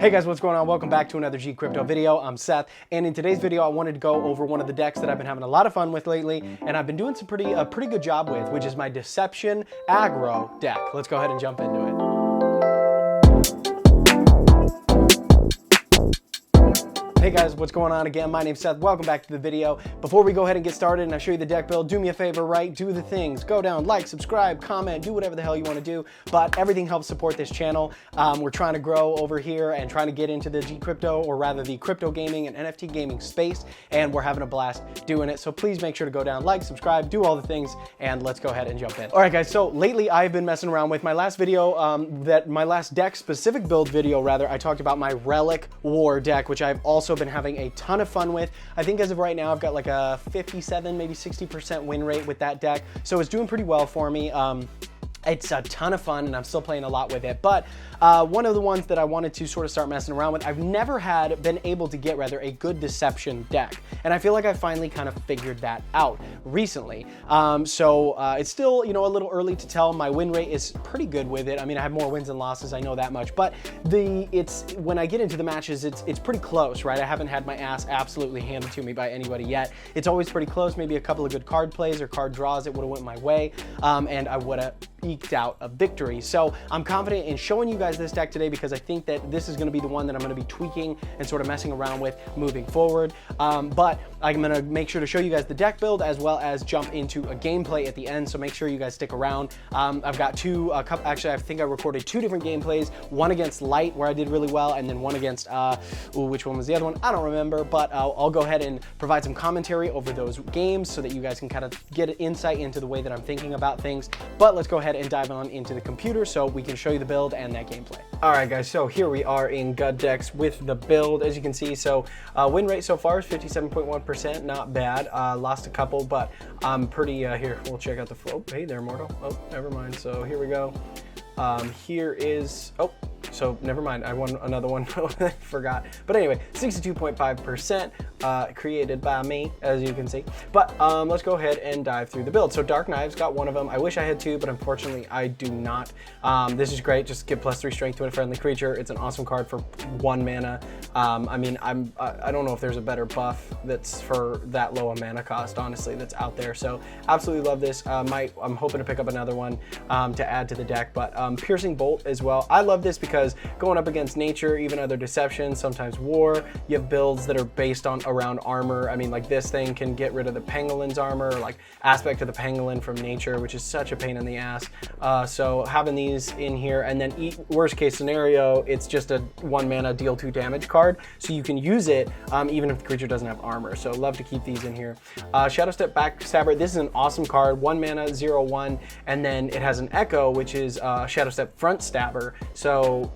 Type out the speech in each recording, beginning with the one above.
Hey guys, what's going on? Welcome back to another G Crypto video. I'm Seth, and in today's video, I wanted to go over one of the decks that I've been having a lot of fun with lately, and I've been doing a pretty good job with, which is my Deception Aggro deck. Let's go ahead and jump into it. Hey guys, what's going on again? My name's Seth. Welcome back to the video. Before we go ahead and get started and I show you the deck build, do me a favor, right? Do the things. Go down, like, subscribe, comment, do whatever the hell you want to do, but everything helps support this channel. We're trying to grow over here and trying to get into the G Crypto, or rather the crypto gaming and NFT gaming space, and we're having a blast doing it. So please make sure to go down, like, subscribe, do all the things, and let's go ahead and jump in. All right guys, so lately I've been messing around with my last video, my last deck specific build video rather, I talked about my Relic War deck, which I've also been having a ton of fun with. I think as of right now, I've got like a 57, maybe 60% win rate with that deck. So it's doing pretty well for me. It's a ton of fun and I'm still playing a lot with it, but one of the ones that I wanted to sort of start messing around with, I've never been able to get a good deception deck. And I feel like I finally kind of figured that out recently. It's still, you know, a little early to tell. My win rate is pretty good with it. I mean, I have more wins than losses, I know that much, but when I get into the matches, it's pretty close, right? I haven't had my ass absolutely handed to me by anybody yet. It's always pretty close, maybe a couple of good card plays or card draws that would have went my way, and I would have eked out a victory. So I'm confident in showing you guys this deck today because I think that this is going to be the one that I'm going to be tweaking and sort of messing around with moving forward. But I'm going to make sure to show you guys the deck build as well as jump into a gameplay at the end. So make sure you guys stick around. I've got actually I think I recorded two different gameplays, one against Light where I did really well, and then one against, which one was the other one? I don't remember, but I'll go ahead and provide some commentary over those games so that you guys can kind of get an insight into the way that I'm thinking about things. But let's go ahead and dive on into the computer so we can show you the build and that gameplay. All right guys, so here we are in God Decks with the build, as you can see. So win rate so far is 57.1%, not bad. Lost a couple, but I'm pretty, here, we'll check out the flow. Hey there, Mortal. Oh, never mind. So here we go. Here is, so never mind, I won another one, I forgot. But anyway, 62.5% created by me, as you can see. But let's go ahead and dive through the build. So Dark Knives got one of them. I wish I had two, but unfortunately I do not. This is great, just give +3 strength to a friendly creature. It's an awesome card for 1 mana. I mean, I don't know if there's a better buff that's for that low a mana cost, honestly, that's out there. So absolutely love this. I'm hoping to pick up another one to add to the deck, but Piercing Bolt as well. I love this because going up against nature, even other deceptions, sometimes war, you have builds that are based around armor. I mean, like this thing can get rid of the Penguin's armor, or like aspect of the Penguin from nature, which is such a pain in the ass. So having these in here, and then worst case scenario, it's just a 1 mana deal 2 damage card, so you can use it even if the creature doesn't have armor. So love to keep these in here. Shadow Step Backstabber, this is an awesome card, 1 mana, 0/1, and then it has an Echo, which is Shadow Step Front Stabber. So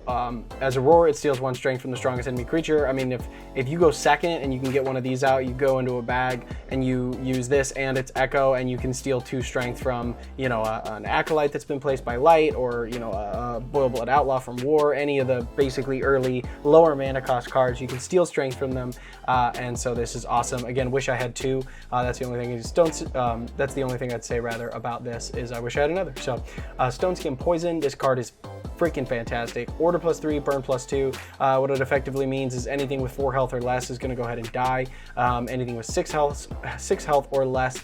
as a roar, it steals 1 strength from the strongest enemy creature. I mean, if you go second and you can get one of these out, you go into a bag and you use this and its Echo, and you can steal 2 strength from, you know, an Acolyte that's been placed by Light, or, you know, a Boil Blood Outlaw from War, any of the basically early lower mana cost cards, you can steal strength from them. And so this is awesome. Again, wish I had 2. That's the only thing. That's the only thing I'd say rather about this, is I wish I had another. So Stone Skin Poison, this card is freaking fantastic. Order +3, burn +2. What it effectively means is anything with 4 health or less is going to go ahead and die. Anything with 6 health or less,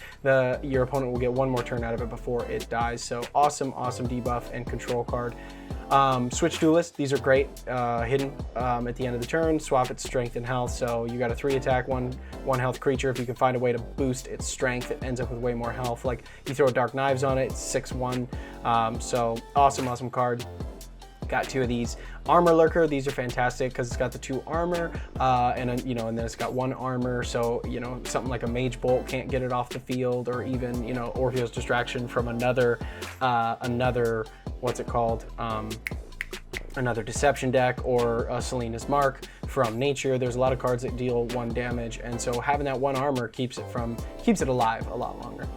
your opponent will get 1 more turn out of it before it dies. So awesome debuff and control card. Switch Duelist, these are great. Hidden at the end of the turn, swap its strength and health. So you got a 3 attack, 1 health creature. If you can find a way to boost its strength, it ends up with way more health. Like you throw Dark Knives on it, it's 6/1. So awesome card. Got 2 of these. Armor Lurker, these are fantastic because it's got the 2 armor, and then it's got 1 armor. So, you know, something like a Mage Bolt can't get it off the field, or even, you know, Orpheus Distraction from another what's it called? Another Deception deck, or Selena's Mark from nature. There's a lot of cards that deal 1 damage, and so having that 1 armor keeps it alive a lot longer.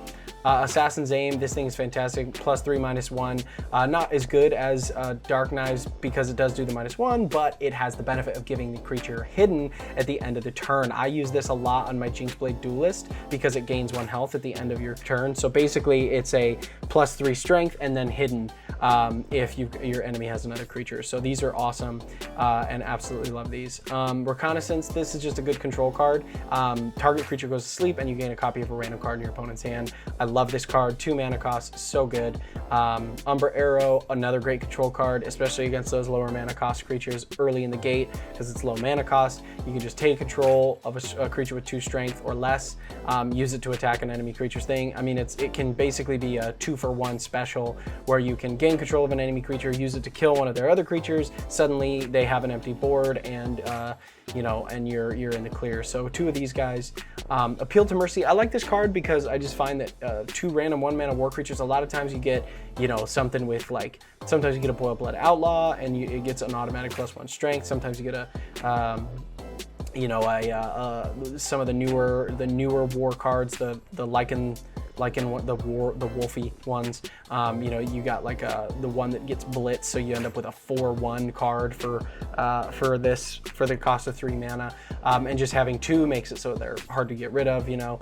Assassin's Aim, this thing is fantastic, +3, -1. Not as good as Dark Knives because it does do the -1, but it has the benefit of giving the creature hidden at the end of the turn. I use this a lot on my Jinxblade Duelist because it gains 1 health at the end of your turn. So basically it's a +3 strength and then hidden if your enemy has another creature. So these are awesome, and absolutely love these. Reconnaissance, this is just a good control card. Target creature goes to sleep and you gain a copy of a random card in your opponent's hand. I love this card, 2 mana cost, so good. Umber Arrow, another great control card, especially against those lower mana cost creatures early in the gate, because it's low mana cost. You can just take control of a creature with 2 strength or less, use it to attack an enemy creature's thing. I mean, it can basically be a 2-for-1 special where you can gain control of an enemy creature, use it to kill one of their other creatures. Suddenly they have an empty board, and you know, and you're in the clear. So 2 of these guys. Appeal to Mercy, I like this card because I just find that 2 random 1-mana war creatures, a lot of times you get, you know, something with like, sometimes you get a Boiled Blood Outlaw and it gets an automatic +1 strength. Sometimes you get a you know, some of the newer war cards, the Lycan, the wolfy ones. You know, you got like the one that gets blitz, so you end up with a 4/1 card for the cost of 3 mana. And just having 2 makes it so they're hard to get rid of, you know.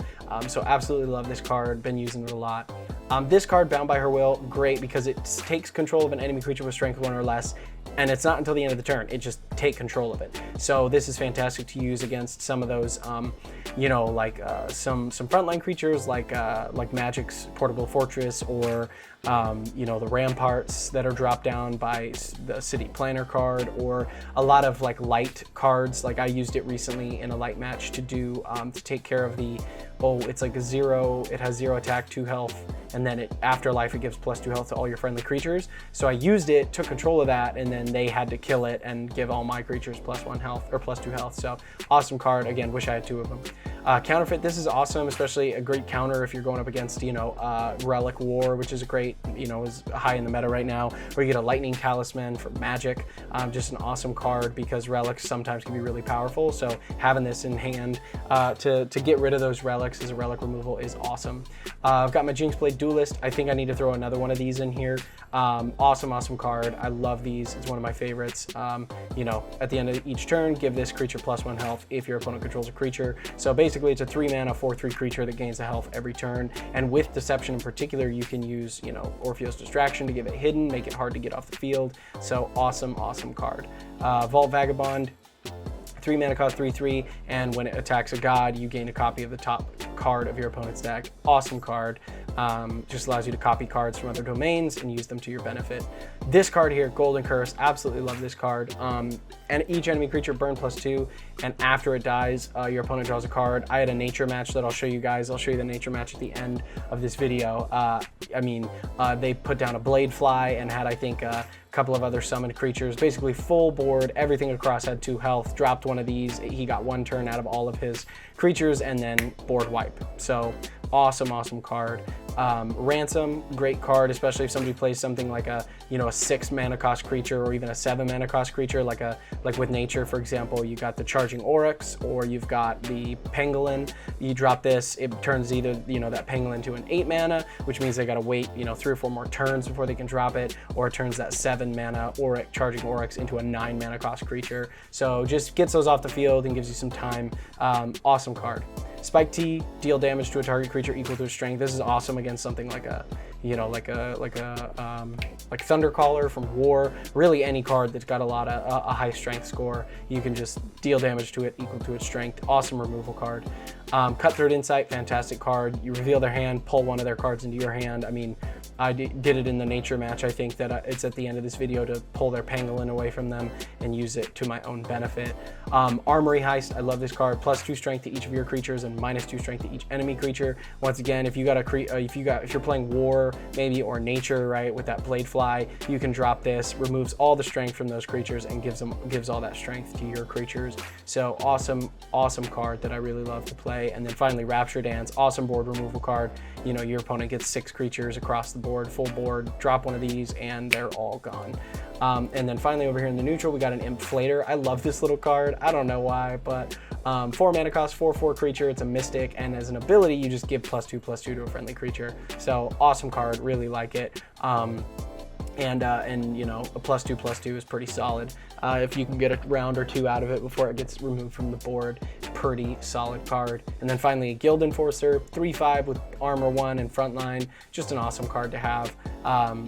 So absolutely love this card, been using it a lot. This card, Bound by Her Will, great because it takes control of an enemy creature with strength 1 or less, and it's not until the end of the turn, it just take control of it. So this is fantastic to use against some of those, you know, like some frontline creatures like Magic's Portable Fortress, or you know, the Ramparts that are dropped down by the City Planner card, or a lot of like light cards. Like I used it recently in a light match to do to take care of the, it's like a 0, it has 0 attack, 2 health, and then after life it gives +2 health to all your friendly creatures. So I used it, took control of that, and then they had to kill it and give all my creatures +1 health or +2 health. So awesome card. Again, wish I had 2 of them. Counterfeit, this is awesome, especially a great counter if you're going up against, you know, Relic War, which is a great, you know, is high in the meta right now, or you get a Lightning Talisman for Magic. Just an awesome card because relics sometimes can be really powerful. So having this in hand to get rid of those relics as a relic removal is awesome. I've got my Jinxblade Duelist. I think I need to throw another one of these in here. Awesome card. I love these. It's one of my favorites. You know, at the end of each turn, give this creature +1 health if your opponent controls a creature. So basically it's a 3 mana 4/3 creature that gains a health every turn. And with Deception in particular, you can use, you know, Orpheus Distraction to give it hidden, make it hard to get off the field. So awesome card. Vault Vagabond, 3 mana cost, 3/3, and when it attacks a god, you gain a copy of the top card of your opponent's deck. Awesome card. Just allows you to copy cards from other domains and use them to your benefit. This card here, Golden Curse, absolutely love this card. And each enemy creature burn +2, and after it dies, your opponent draws a card. I had a nature match that I'll show you guys. I'll show you the nature match at the end of this video. I mean, they put down a Bladefly and had, I think, a couple of other summoned creatures, basically full board, everything across had 2 health, dropped one of these, he got 1 turn out of all of his creatures, and then board wipe. So awesome card. Ransom, great card, especially if somebody plays something like a, you know, a 6 mana cost creature, or even a 7 mana cost creature, like with nature, for example. You got the Charging Oryx, or you've got the Pangolin. You drop this, it turns either, you know, that Pangolin to an 8 mana, which means they gotta wait, you know, 3 or 4 more turns before they can drop it, or it turns that 7 mana Charging Oryx into a 9 mana cost creature. So just gets those off the field and gives you some time. Awesome card. Spike T, deal damage to a target creature equal to its strength. This is awesome against something like a, you know, like Thundercaller from War. Really any card that's got a lot of a high strength score, you can just deal damage to it equal to its strength. Awesome removal card. Cutthroat Insight, fantastic card. You reveal their hand, pull one of their cards into your hand. I mean, I did it in the nature match. I think that it's at the end of this video to pull their Pangolin away from them and use it to my own benefit. Armory Heist, I love this card. +2 strength to each of your creatures and -2 strength to each enemy creature. Once again, if you're playing War maybe, or nature, right, with that Bladefly, you can drop this, removes all the strength from those creatures and gives all that strength to your creatures. So awesome card that I really love to play. And then finally, Rapture Dance, awesome board removal card. You know, your opponent gets 6 creatures across the board, full board, drop one of these, and they're all gone. And then finally over here in the neutral, we got an Inflator. I love this little card. I don't know why, but 4 mana cost, 4/4 creature. It's a mystic, and as an ability, you just give +2/+2 to a friendly creature. So awesome card, really like it. and you know, a +2/+2 is pretty solid. If you can get a round or two out of it before it gets removed from the board, pretty solid card. And then finally, Guild Enforcer, 3/5 with Armor 1 and Frontline, just an awesome card to have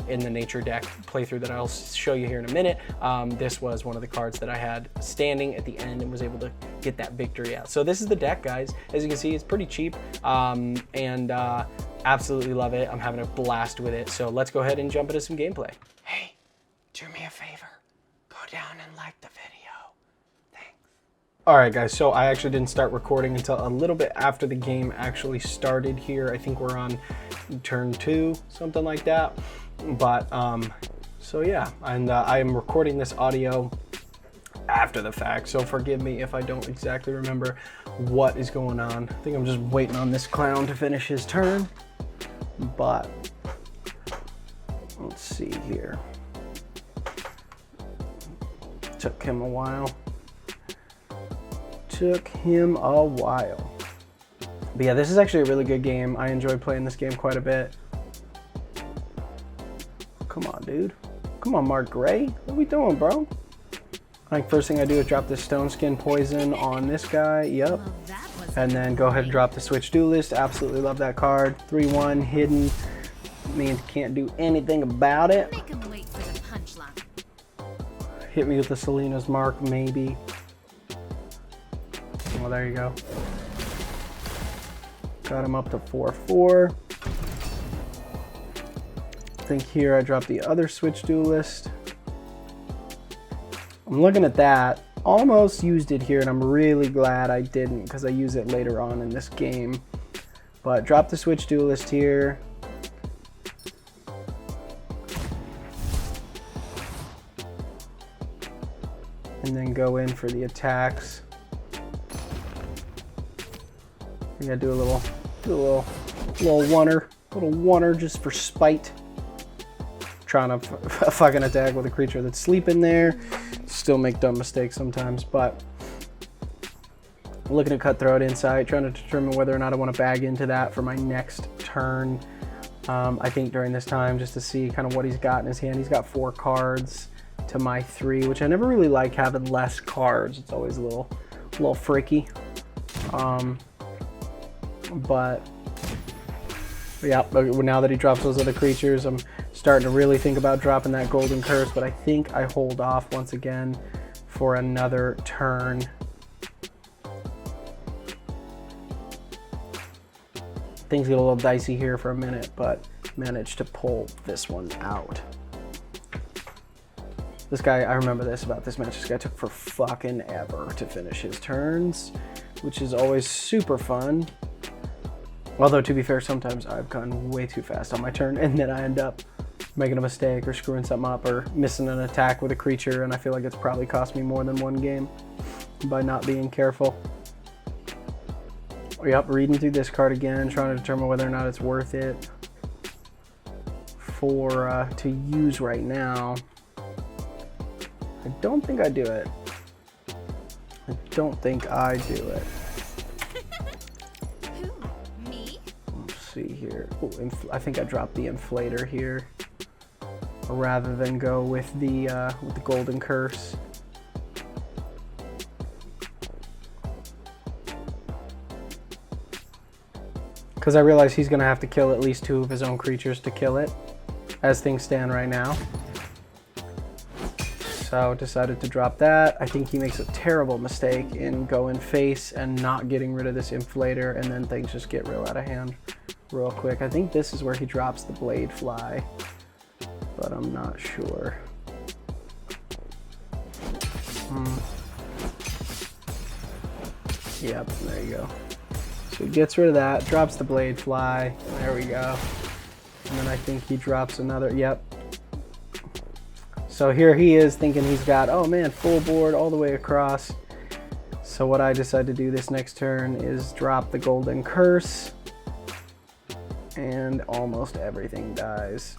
in the Nature deck playthrough that I'll show you here in a minute. This was one of the cards that I had standing at the end and was able to get that victory out. So this is the deck, guys. As you can see, it's pretty cheap, and absolutely love it. I'm having a blast with it. So let's go ahead and jump into some gameplay. Hey, do me a favor. Go down and like the video. Thanks. All right, guys. So I actually didn't start recording until a little bit after the game actually started here. I think we're on turn 2, something like that. But so yeah, and I am recording this audio after the fact, so forgive me if I don't exactly remember what is going on. I think I'm just waiting on this clown to finish his turn, but let's see here. Took him a while. But yeah, this is actually a really good game. I enjoy playing this game quite a bit. Come on, dude. Come on, Mark Gray. What are we doing, bro? Like, first thing I do is drop this Stone Skin Poison on this guy. Yep. And then go ahead and drop the Switch Duelist. Absolutely love that card. 3/1 hidden. Means can't do anything about it. Make him wait for the punchline. Hit me with the Selena's Mark, maybe. Well, there you go. Got him up to 4/4. I think here I dropped the other Switch Duelist. I'm looking at that. Almost used it here, and I'm really glad I didn't, because I use it later on in this game. But drop the Switch Duelist here. And then go in for the attacks. I gotta do a little oneer just for spite. Trying to fucking attack with a creature that's sleeping there. Still make dumb mistakes sometimes, but looking at Cutthroat Insight, trying to determine whether or not I want to bag into that for my next turn. I think during this time, just to see kind of what he's got in his hand. He's got 4 cards to my 3, which I never really like having less cards. It's always a little freaky. But yeah, now that he drops those other creatures, I'm starting to really think about dropping that Golden Curse, but I think I hold off once again for another turn. Things get a little dicey here for a minute, but managed to pull this one out. This guy, I remember this about this match, this guy took for fucking ever to finish his turns, which is always super fun. Although, to be fair, sometimes I've gone way too fast on my turn, and then I end up making a mistake or screwing something up or missing an attack with a creature, and I feel like it's probably cost me more than one game by not being careful. Yep, reading through this card again, trying to determine whether or not it's worth it for to use right now. I don't think I do it. I don't think I do it. Who? Me? Let's see here. Oh, I think I dropped the Inflator here, rather than go with the Golden Curse. Because I realize he's going to have to kill at least 2 of his own creatures to kill it, as things stand right now. So decided to drop that. I think he makes a terrible mistake in going face and not getting rid of this Inflator, and then things just get real out of hand real quick. I think this is where he drops the Blade Fly, but I'm not sure. Yep, there you go. So he gets rid of that, drops the Blade Fly. There we go. And then I think he drops another, yep. So here he is thinking he's got, oh man, full board all the way across. So what I decide to do this next turn is drop the Golden Curse, and almost everything dies.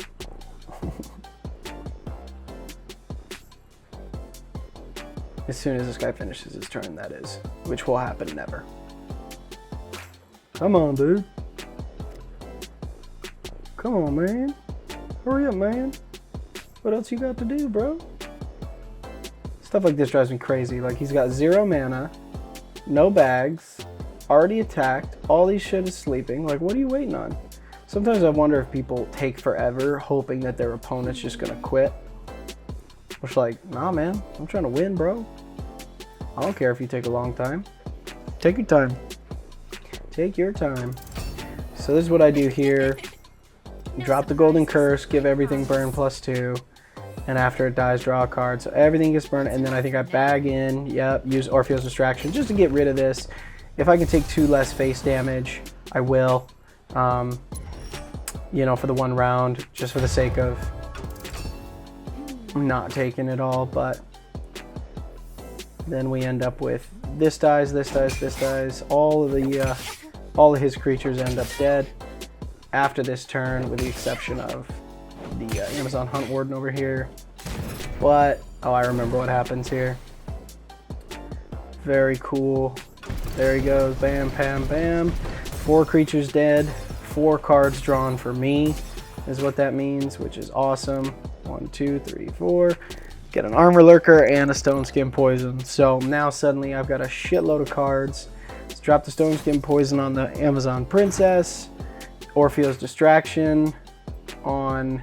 As soon as this guy finishes his turn, that is, which will happen never. Come on, dude. Come on, man. Hurry up, man. What else you got to do, bro? Stuff like this drives me crazy. Like, he's got 0 mana, no bags, already attacked, all these shit is sleeping. Like, what are you waiting on? Sometimes I wonder if people take forever hoping that their opponent's just gonna quit. Which, like, nah, man, I'm trying to win, bro. I don't care if you take a long time. Take your time. Take your time. So this is what I do here. Drop the golden curse, give everything burn +2. And after it dies, draw a card. So everything gets burned, and then I think I bag in, yep, use Orpheus Distraction just to get rid of this. If I can take 2 less face damage, I will. You know, for the 1 round, just for the sake of not taking it all, but then we end up with this dies, this dies, this dies. All of his creatures end up dead after this turn, with the exception of the Amazon Hunt Warden over here. What? Oh, I remember what happens here. Very cool. There he goes. Bam, bam, bam. 4 creatures dead. 4 cards drawn for me is what that means, which is awesome. 1, 2, 3, 4. Get an Armor Lurker and a Stone Skin Poison. So now suddenly I've got a shitload of cards. Let's drop the Stone Skin Poison on the Amazon Princess. Orpheus Distraction on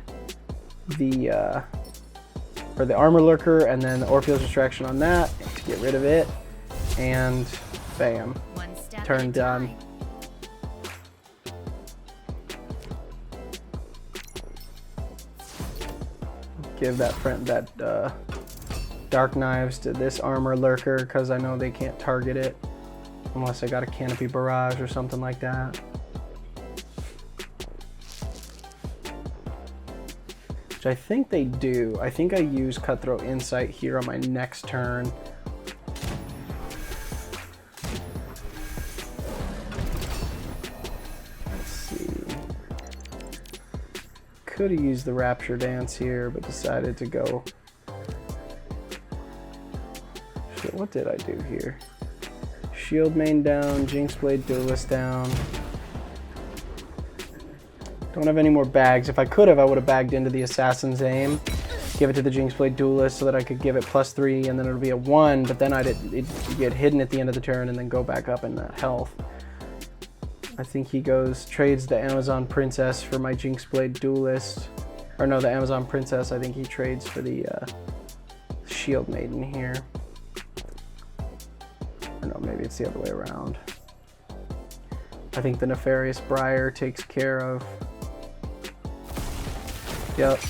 the Armor Lurker, and then the Orpheus Distraction on that to get rid of it. And bam, turn done. Give that Dark Knives to this Armor Lurker, because I know they can't target it unless I got a Canopy Barrage or something like that. Which I think they do. I think I use Cutthroat Insight here on my next turn. Let's see. Could have used the Rapture Dance here, but decided to go. Shit, what did I do here? Shield Main down, Jinx Blade Duelist down. Don't have any more bags. If I could have, I would have bagged into the Assassin's Aim, give it to the Jinx Blade Duelist so that I could give it +3, and then it'll be a 1, but then it'd get hidden at the end of the turn and then go back up in that health. I think he trades the Amazon Princess for my Jinx Blade Duelist. Or no, the Amazon Princess, I think he trades for the Shield Maiden here. Or no, maybe it's the other way around. I think the Nefarious Briar takes care of. Yep.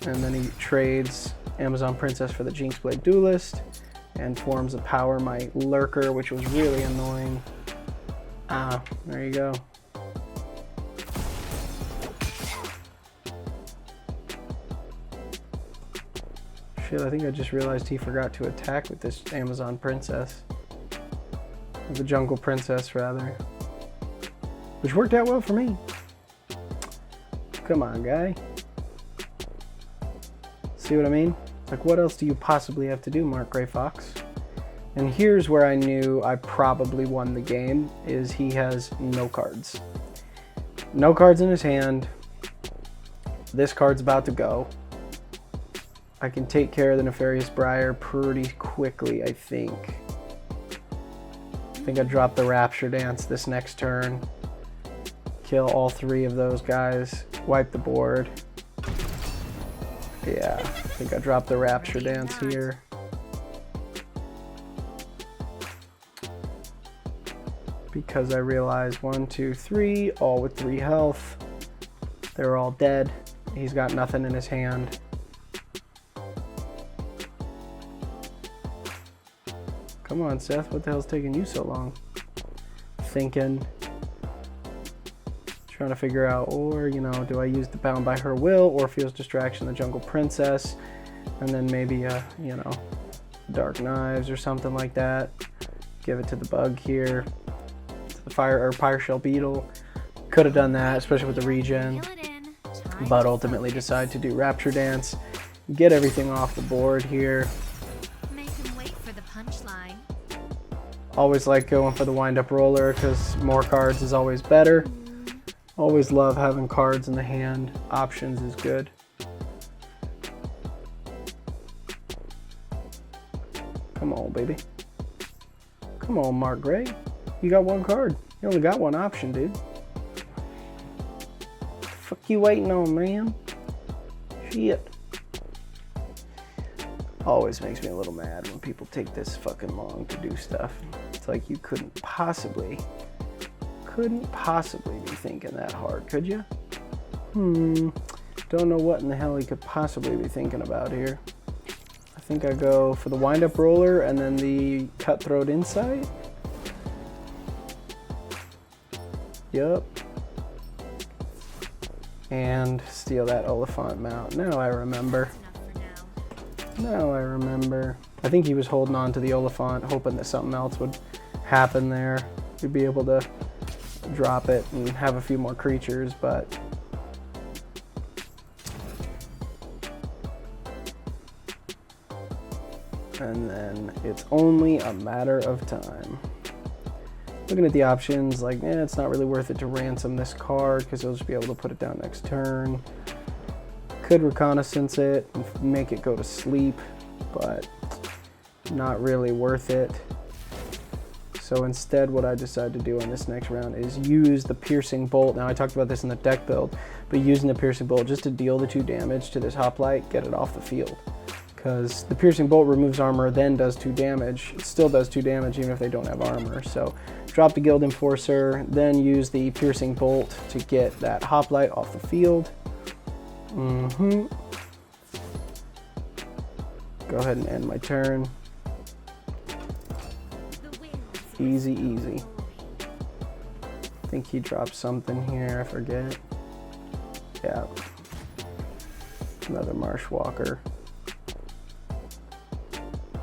And then he trades Amazon Princess for the Jinx Blade Duelist and forms a power my Lurker, which was really annoying. Ah, there you go. Shit, I think I just realized he forgot to attack with this Amazon Princess. The Jungle Princess, rather. Which worked out well for me. Come on, guy. See what I mean? Like, what else do you possibly have to do, Mark Gray Fox? And here's where I knew I probably won the game, is he has no cards. No cards in his hand. This card's about to go. I can take care of the Nefarious Briar pretty quickly, I think. I think I dropped the Rapture Dance this next turn. Kill all 3 of those guys. Wipe the board. Yeah, I think I dropped the Rapture Dance here. Because I realized 1, 2, 3, all with 3 health. They're all dead. He's got nothing in his hand. Come on, Seth, what the hell's taking you so long? Thinking. Trying to figure out, or, you know, do I use the Bound by Her Will, Orpheus Distraction, the Jungle Princess, and then maybe a, you know, Dark Knives or something like that. Give it to the bug here. To the Fire Shell Beetle. Could have done that, especially with the regen. But ultimately decide to do Rapture Dance. Get everything off the board here. Make him wait for the punchline. Always like going for the wind-up roller because more cards is always better. Always love having cards in the hand. Options is good. Come on, baby. Come on, Mark Gray. You got one card. You only got one option, dude. Fuck you waiting on, man? Shit. Always makes me a little mad when people take this fucking long to do stuff. It's like you couldn't possibly be thinking that hard, could you? Don't know what in the hell he could possibly be thinking about here. I think I go for the wind-up roller and then the cutthroat insight. Yup. And steal that Oliphant mount. Now I remember. Now I remember. I think he was holding on to the Oliphant, hoping that something else would happen there. We'd be able to drop it and have a few more creatures, but and then it's only a matter of time. Looking at the options, like, it's not really worth it to ransom this card because you'll just be able to put it down next turn. Could reconnaissance it and make it go to sleep, but not really worth it. So instead, what I decided to do on this next round is use the piercing bolt. Now I talked about this in the deck build, but using the piercing bolt just to deal the 2 damage to this hoplite, get it off the field. Because the piercing bolt removes armor, then does 2 damage. It still does 2 damage even if they don't have armor. So drop the Guild Enforcer, then use the piercing bolt to get that hoplite off the field. Go ahead and end my turn. Easy, easy. I think he dropped something here, I forget. Yeah. Another Marshwalker.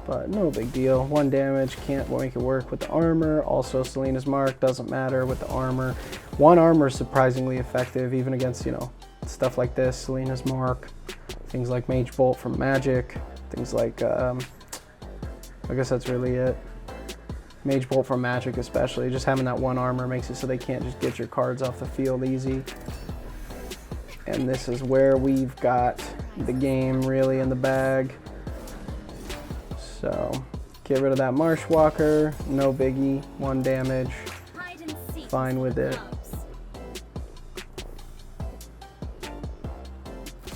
But no big deal. 1 damage, can't make it work with the armor. Also, Selena's Mark doesn't matter with the armor. 1 armor is surprisingly effective, even against, stuff like this. Selena's Mark, things like Mage Bolt from Magic, things like, I guess that's really it. Mage Bolt from Magic especially. Just having that 1 armor makes it so they can't just get your cards off the field easy. And this is where we've got the game really in the bag. So, get rid of that Marshwalker, no biggie, 1 damage, fine with it.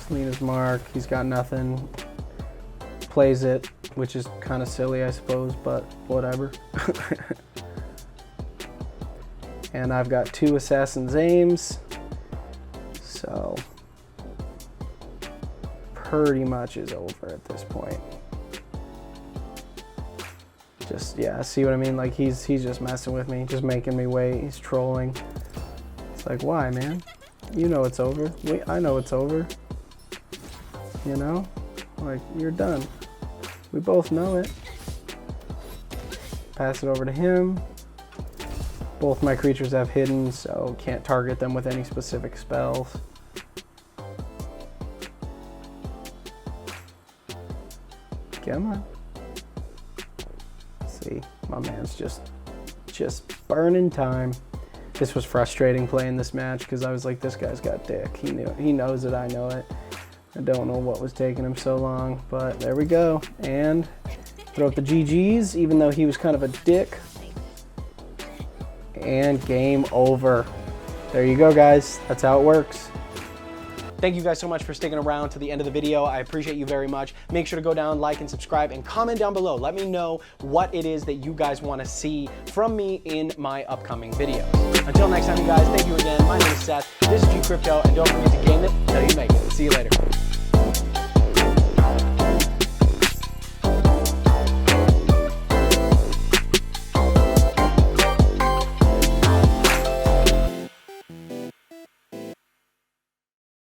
Selena's Mark, he's got nothing, plays it, which is kind of silly I suppose, but whatever. And I've got 2 Assassin's Aims, so pretty much is over at this point. Just, yeah, see what I mean? Like, he's just messing with me, just making me wait. He's trolling. It's like, why, man? You know it's over. Wait, I know it's over. You know? Like, you're done. We both know it. Pass it over to him. Both my creatures have hidden, so can't target them with any specific spells. Come on. See, my man's just burning time. This was frustrating playing this match because I was like, this guy's got dick. He knows it, I know it. I don't know what was taking him so long, but there we go. And throw up the GGs, even though he was kind of a dick. And game over. There you go, guys. That's how it works. Thank you guys so much for sticking around to the end of the video. I appreciate you very much. Make sure to go down, like and subscribe, and comment down below. Let me know what it is that you guys want to see from me in my upcoming videos. Until next time, you guys, thank you again. My name is Seth. This is G Crypto, and don't forget to game it till you make it. See you later.